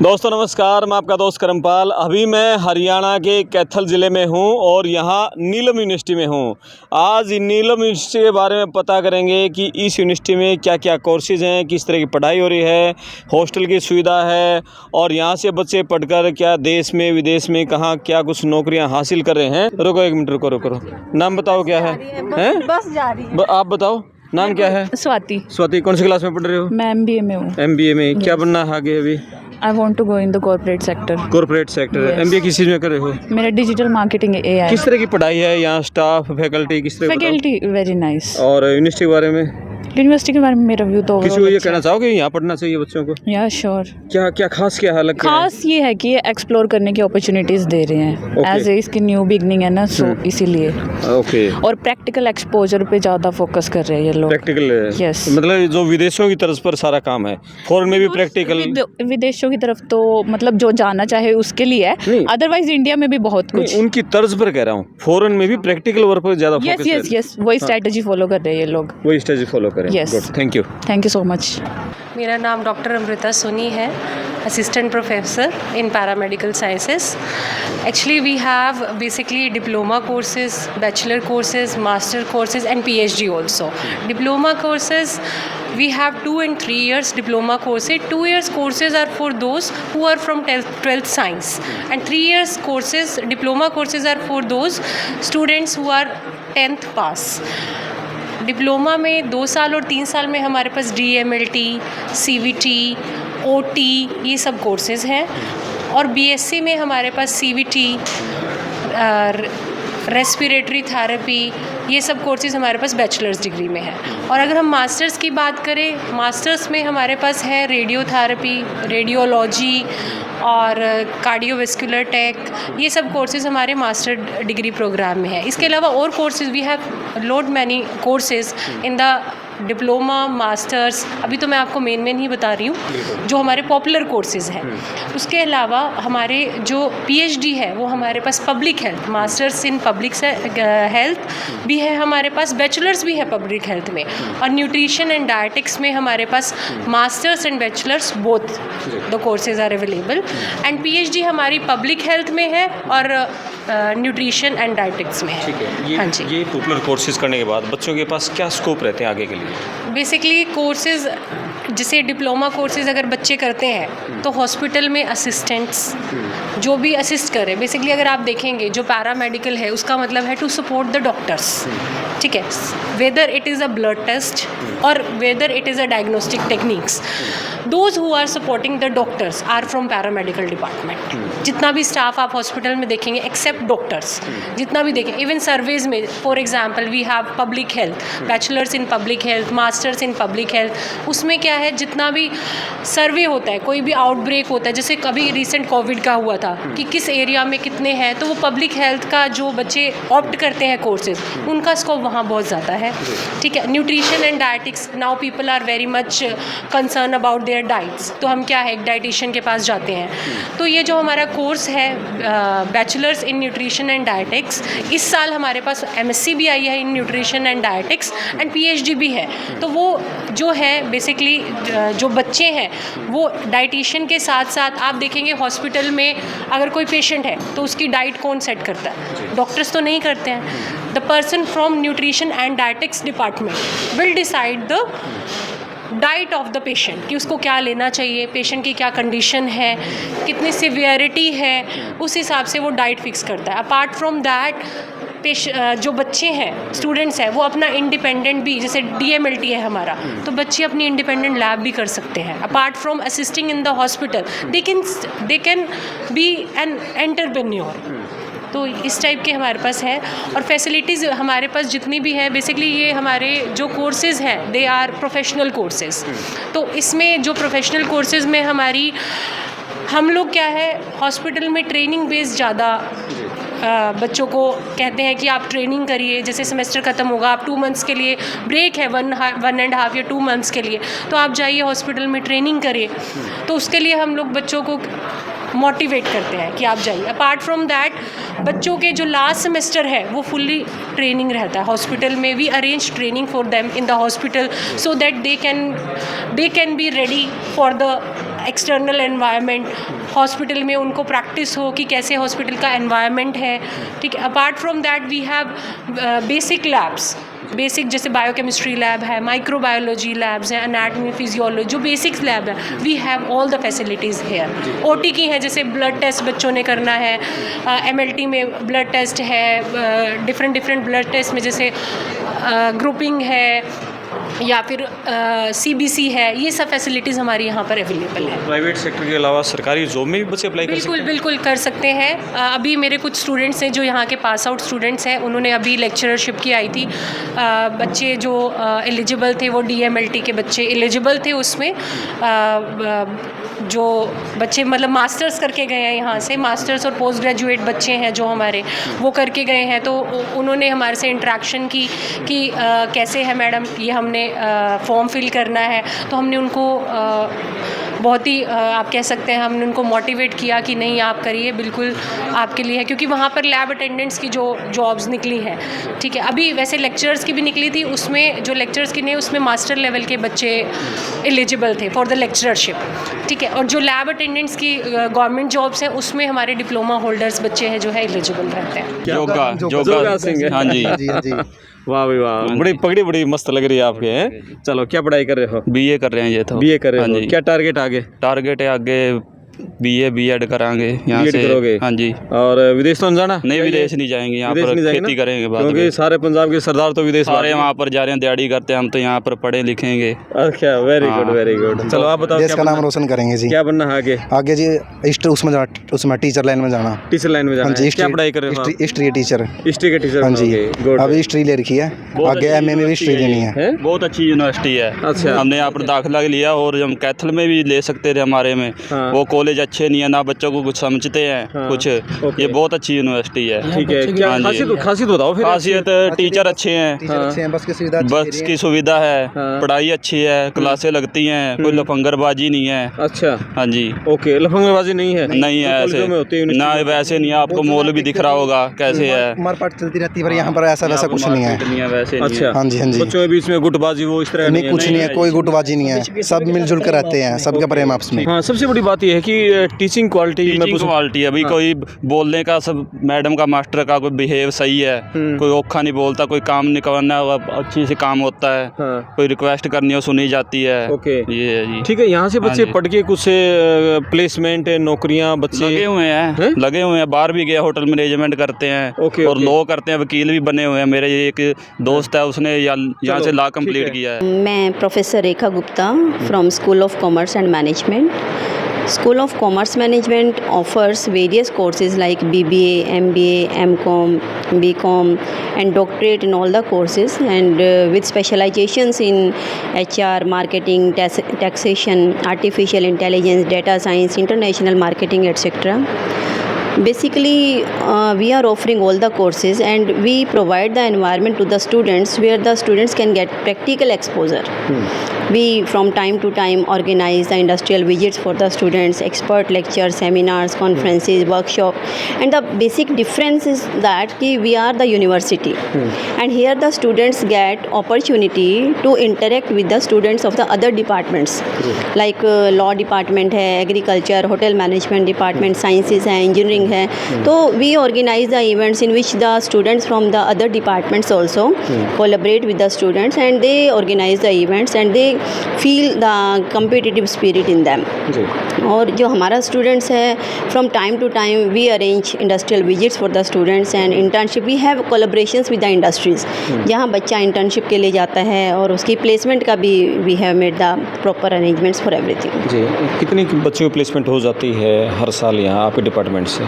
दोस्तों नमस्कार, मैं आपका दोस्त करमपाल। अभी मैं हरियाणा के कैथल ज़िले में हूं और यहां नीलम यूनिवर्सिटी में हूं। आज नीलम यूनिवर्सिटी के बारे में पता करेंगे कि इस यूनिवर्सिटी में क्या क्या कोर्सेज़ हैं, किस तरह की पढ़ाई हो रही है, हॉस्टल की सुविधा है और यहां से बच्चे पढ़कर क्या देश में विदेश में कहां क्या कुछ नौकरियां हासिल कर रहे हैं। रुको एक मिनट, रुको। नाम बताओ क्या है? बस जा रही है। आप बताओ नाम क्या है? स्वाति। कौन सी क्लास में पढ़ रहे हो? मैं MBA में हूँ। MBA में। क्या बनना है आगे? अभी I want to go in the corporate sector. Corporate sector. Yes. MBA किस चीज़ में कर रहे हो? मेरा डिजिटल मार्केटिंग AI। किस तरह की पढ़ाई है यहाँ? स्टाफ, फैकल्टी किस तरह? Faculty very nice. और यूनिवर्सिटी के बारे में यूनिवर्सिटी के बारे में मेरा व्यू तो किसी को ये कहना चाहोगे यहाँ पढ़ना चाहिए बच्चों को? या श्योर। क्या क्या खास क्या है, अलग क्या है? खास ये है कि ये एक्सप्लोर करने की अपॉर्चुनिटीज दे रहे हैं। Okay. एज इसकी न्यू बिगनिंग है ना, सो इसीलिए। ओके। और प्रैक्टिकल एक्सपोजर पे ज़्यादा फोकस कर रहे हैं ये लोग। प्रैक्टिकल। Yes. मतलब जो विदेशों की तरफ पर सारा काम है, फॉरेन में भी प्रैक्टिकल। विदेशों की तरफ तो मतलब जो जाना चाहे उसके लिए है, अदरवाइज इंडिया में भी बहुत कुछ। उनकी तर्ज पर कह रहा हूँ, फॉरेन में भी प्रैक्टिकल वर्क पर ज़्यादा फोकस। यस वही स्ट्रेटजी फॉलो कर रहे हैं ये लोग। वही स्ट्रेटजी फॉलो करें। Yes. Good, thank you. Thank you so much. मेरा नाम डॉक्टर अमृता सोनी है, assistant professor in paramedical sciences. Actually we have basically diploma courses, bachelor courses, master courses and PhD also. Diploma courses we have 2 and 3 years diploma courses. 2 years courses are for those who are from 12th science and 3 years courses, diploma courses are for those students who are 10th pass. Diploma में 2 साल और 3 साल में हमारे पास DMLT, CVT, OT ये सब courses हैं और BSc में हमारे पास CVT, रेस्पिरेटरी थेरेपी ये सब कोर्सेज़ हमारे पास बैचलर्स डिग्री में है। और अगर हम मास्टर्स की बात करें, मास्टर्स में हमारे पास है रेडियोथेरेपी, रेडियोलॉजी और कार्डियोवैस्कुलर टेक, ये सब कोर्सेज़ हमारे मास्टर डिग्री प्रोग्राम में है। इसके अलावा और courses we have load many courses in the diploma, masters. अभी तो मैं आपको मेन ही बता रही हूँ जो हमारे पॉपुलर कोर्सेज़ हैं। उसके अलावा हमारे जो PhD है वो हमारे पास public health, masters in public health भी है हमारे पास, बैचलर्स भी है पब्लिक हेल्थ में, और न्यूट्रिशन एंड डायटिक्स में हमारे पास masters and bachelors both the courses are available. And PhD हमारी पब्लिक हेल्थ में है और न्यूट्रिशन एंड डायटिक्स में है। हाँ जी। ये पॉपुलर कोर्सेज करने के बाद बच्चों के पास क्या स्कोप रहते हैं आगे के लिए? बेसिकली कोर्सेज़ जैसे डिप्लोमा कोर्सेज़ अगर बच्चे करते हैं तो हॉस्पिटल में असिस्टेंट्स जो भी असिस्ट करें, बेसिकली अगर आप देखेंगे जो पैरामेडिकल है उसका मतलब है टू सपोर्ट द डॉक्टर्स, ठीक है, whether it is a blood test और whether it is a diagnostic techniques, those who are supporting the doctors are from paramedical department. जितना भी स्टाफ आप हॉस्पिटल में देखेंगे एक्सेप्ट डॉक्टर्स, जितना भी देखें, इवन सर्वेज में for example we have public health, bachelors in public health, masters in public health. उसमें क्या है, जितना भी सर्वे होता है, कोई भी आउटब्रेक होता है, जैसे कभी रिसेंट कोविड का हुआ था कि किस एरिया में कितने हैं, तो वो पब्लिक हेल्थ का जो बच्चे ऑप्ट करते हैं कोर्सेज, उनका स्कोप वहाँ बहुत ज़्यादा है, ठीक है। Nutrition and dietetics, now people are very much concern about their diets, तो हम क्या है एक डाइटिशियन के पास जाते हैं। तो ये जो हमारा कोर्स है bachelors in nutrition and dietetics, इस साल हमारे पास MSc भी आई है in nutrition and dietetics and PhD भी है। तो वो जो है बेसिकली जो बच्चे हैं वो डाइटिशियन के साथ साथ आप देखेंगे हॉस्पिटल में अगर कोई पेशेंट है तो उसकी डाइट कौन सेट करता है? डॉक्टर्स तो नहीं करते हैं। The person from nutrition and dietetics department will decide the diet of the patient कि उसको क्या लेना चाहिए, पेशेंट की क्या कंडीशन है, कितनी सिवियरिटी है, उस हिसाब से वो डाइट फिक्स करता है। अपार्ट फ्रॉम दैट जो बच्चे हैं, स्टूडेंट्स हैं, वो अपना इंडिपेंडेंट भी, जैसे DMLT है हमारा, तो बच्चे अपनी इंडिपेंडेंट लैब भी कर सकते हैं। Apart from assisting in the hospital they can B an entrepreneur. तो इस टाइप के हमारे पास है। और फैसिलिटीज़ हमारे पास जितनी भी है, बेसिकली ये हमारे जो कोर्सेज़ हैं दे आर प्रोफेशनल कोर्सेज़। तो इसमें जो प्रोफेशनल कोर्सेज़ में हम लोग क्या है हॉस्पिटल में ट्रेनिंग बेस्ड ज़्यादा बच्चों को कहते हैं कि आप ट्रेनिंग करिए, जैसे सेमेस्टर ख़त्म होगा, आप 2 मंथ्स के लिए ब्रेक है, 1.5 या 2 मंथ्स के लिए, तो आप जाइए हॉस्पिटल में ट्रेनिंग करिए। तो उसके लिए हम लोग बच्चों को मोटिवेट करते हैं कि आप जाइए। अपार्ट फ्रॉम दैट, बच्चों के जो लास्ट सेमेस्टर है वो फुल्ली ट्रेनिंग रहता है हॉस्पिटल में। We arrange training for them in the hospital so that they can be ready for the external environment. Hospital में उनको प्रैक्टिस हो कि कैसे हॉस्पिटल का एनवायरनमेंट है, ठीक है। Apart from that we have basic labs, basic जैसे बायोकेमिस्ट्री लैब है, माइक्रोबायोलॉजी लैब्स हैं, एनाटॉमी फिजियोलॉजी, जो बेसिक्स लैब है, we have all the facilities here. OT की है, जैसे ब्लड टेस्ट बच्चों ने करना है, एमएलटी में ब्लड टेस्ट है, डिफरेंट ब्लड टेस्ट में जैसे ग्रुपिंग है या फिर सीबीसी है, ये सब फैसिलिटीज़ हमारी यहाँ पर अवेलेबल है। प्राइवेट सेक्टर के अलावा सरकारी जॉब में भी बच्चे अप्लाई कर सकते हैं? बिल्कुल कर सकते हैं। अभी मेरे कुछ स्टूडेंट्स हैं जो यहाँ के पास आउट स्टूडेंट्स हैं, उन्होंने अभी लेक्चरशिप की आई थी। बच्चे जो एलिजिबल थे वो डीएमएलटी के बच्चे एलिजिबल थे उसमें। जो बच्चे मतलब मास्टर्स करके गए हैं यहाँ से, मास्टर्स और पोस्ट ग्रेजुएट बच्चे हैं जो हमारे, वो करके गए हैं। तो उन्होंने हमारे से इंटरेक्शन की कि कैसे है मैडम, ये हमने फॉर्म फिल करना है। तो हमने उनको बहुत ही आप कह सकते हैं हमने उनको मोटिवेट किया कि नहीं आप करिए, बिल्कुल आपके लिए है, क्योंकि वहाँ पर लैब अटेंडेंट्स की जो जॉब्स निकली हैं, ठीक है। अभी वैसे लेक्चरर्स की भी निकली थी, उसमें जो लेक्चरर्स की नहीं, उसमें मास्टर लेवल के बच्चे एलिजिबल थे फॉर द लेक्चरशिप, ठीक है। और जो लैब अटेंडेंट्स की गवर्नमेंट जॉब्स हैं उसमें हमारे डिप्लोमा होल्डर्स बच्चे हैं जो है एलिजिबल रहते हैं। योगा सिंह है। हाँ जी। वाह भाई वाह, बड़ी पगड़ी बड़ी मस्त लग रही है आपके हैं। चलो, क्या पढ़ाई कर रहे हो? बीए कर रहे हैं ये तो। बीए कर रहे हाँ हो, जी। क्या टारगेट आगे? टारगेट है आगे बीए बीएड करांगे यहाँ बीएड से। करोगे? हाँ जी। और विदेश तो जाना? नहीं, विदेश नहीं जाएंगे, यहाँ विदेश पर नहीं जाएंगे खेती ना? करेंगे बाद क्योंकि में। सारे पंजाब के सरदार तो विदेश सारे वहाँ पर जा रहे हैं, दिहाड़ी करते हैं, हम तो यहाँ पर पढ़े लिखेंगे। अच्छा, वेरी गुड हाँ। Very good. चलो आप बताओ, देश क्या का नाम बनना- रोशन करेंगे जी। क्या बनना है आगे? आगे जी उसमें टीचर लाइन में जाना। टीचर लाइन में जाना हाँ जी। है। क्या पढ़ाई कर रहे हो आप? History teacher. हिस्ट्री के टीचर हाँ जी। बनोगे? गुड। अभी हिस्ट्री ले रखी है, आगे एमए में भी हिस्ट्री लेनी है। हैं? बहुत अच्छी यूनिवर्सिटी है। अच्छा। हमने यहाँ पर दाखिला लिया और हम कैथल में भी ले सकते थे हमारे में। हाँ। वो कॉलेज अच्छे नहीं है, ना बच्चों को कुछ समझते हैं हाँ, कुछ। ओके। ये बहुत अच्छी यूनिवर्सिटी है। ठीक है, क्या हाँ जी। खासियत बताओ फिर। खासियत टीचर अच्छे हैं, टीचर अच्छे हैं, बस की सुविधा अच्छी बस दे रही की है। सुविधा है, हाँ। पढ़ाई अच्छी है, क्लासें लगती हैं, कोई लफंगरबाजी नहीं है। अच्छा, हाँ जी। ओके। लफंगेबाजी नहीं है? नहीं है कॉलेजों में होती है ऐसे, ना वैसे नहीं है। आपको मॉल भी दिख रहा होगा कैसे है। मारपाट चलती रहती है, पर यहाँ पर ऐसा वैसा कुछ नहीं है। नहीं है, वैसे नहीं है। अच्छा, हाँ जी, हाँ जी। बच्चों के बीच में गुटबाजी वो इस तरह नहीं, कुछ नहीं है, कोई गुटबाजी नहीं है, सब मिलजुल कर रहते हैं, सबका प्रेम आपस में। हाँ, सबसे बड़ी बात यह है कि टीचिंग क्वालिटी में टीचिंग क्वालिटी है। अभी कोई बोलने का, सब मैडम का मास्टर का कोई बिहेव सही है, कोई औखा नहीं बोलता, कोई काम नहीं करना होगा अच्छी से काम होता है, हाँ। कोई रिक्वेस्ट करनी हो सुनी जाती है। ओके। ये है जी। ठीक है, यहाँ से बच्चे हाँ जी। पढ़ के कुछ प्लेसमेंट नौकरियाँ बच्चे लगे हुए हैं, लगे हुए हैं। बाहर भी गए, होटल मैनेजमेंट करते हैं ओके, और ओके। लॉ करते हैं, वकील भी बने हुए हैं। मेरे एक दोस्त है, उसने यहाँ से लॉ कंप्लीट किया है। मैं professor Rekha Gupta from school of commerce and management. School of Commerce Management offers various courses like BBA, MBA, MCom, BCom and doctorate in all the courses, and with specializations in HR, marketing, taxation, artificial intelligence, data science, international marketing, etc. Basically, we are offering all the courses, and we provide the environment to the students where the students can get practical exposure. We from time to time organize the industrial visits for the students, expert lectures, seminars, conferences, workshop, and the basic difference is that we are the university, and here the students get opportunity to interact with the students of the other departments, like law department है, agriculture, hotel management department, sciences है, engineering है. तो we organize the events in which the students from the other departments also collaborate with the students, and they organize the events and they feel the competitive spirit in them. और जो हमारा students है, from time to time we arrange industrial visits for the students and internship. We have collaborations with the industries, जहाँ बच्चा internship के लिए जाता है और उसकी प्लेसमेंट का भी we have made the proper arrangements for everything. जी, कितनी बच्चों की प्लेसमेंट हो जाती है हर साल यहाँ आपके डिपार्टमेंट से?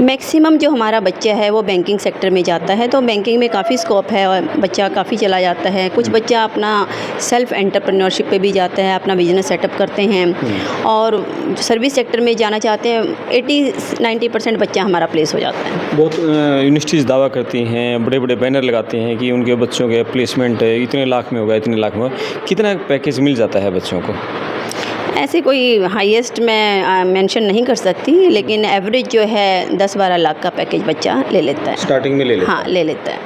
मैक्सिमम जो हमारा बच्चा है वो बैंकिंग सेक्टर में जाता है, तो बैंकिंग में काफ़ी स्कोप है और बच्चा काफ़ी चला जाता है। कुछ बच्चा अपना सेल्फ एंटरप्रेन्योरशिप पे भी जाता है, अपना बिजनेस सेटअप करते हैं, और सर्विस सेक्टर में जाना चाहते हैं 80-90% बच्चा हमारा प्लेस हो जाता है। बहुत यूनिवर्सिटीज़ दावा करती हैं, बड़े बड़े बैनर लगाते हैं कि उनके बच्चों के प्लेसमेंट इतने लाख में होगा, इतने लाख में होगा। कितना पैकेज मिल जाता है बच्चों को? ऐसे कोई हाईएस्ट मैं मेंशन नहीं कर सकती, लेकिन एवरेज जो है 10-12 लाख का पैकेज बच्चा ले लेता है। स्टार्टिंग में ले लेते हैं। हाँ, ले लेता है।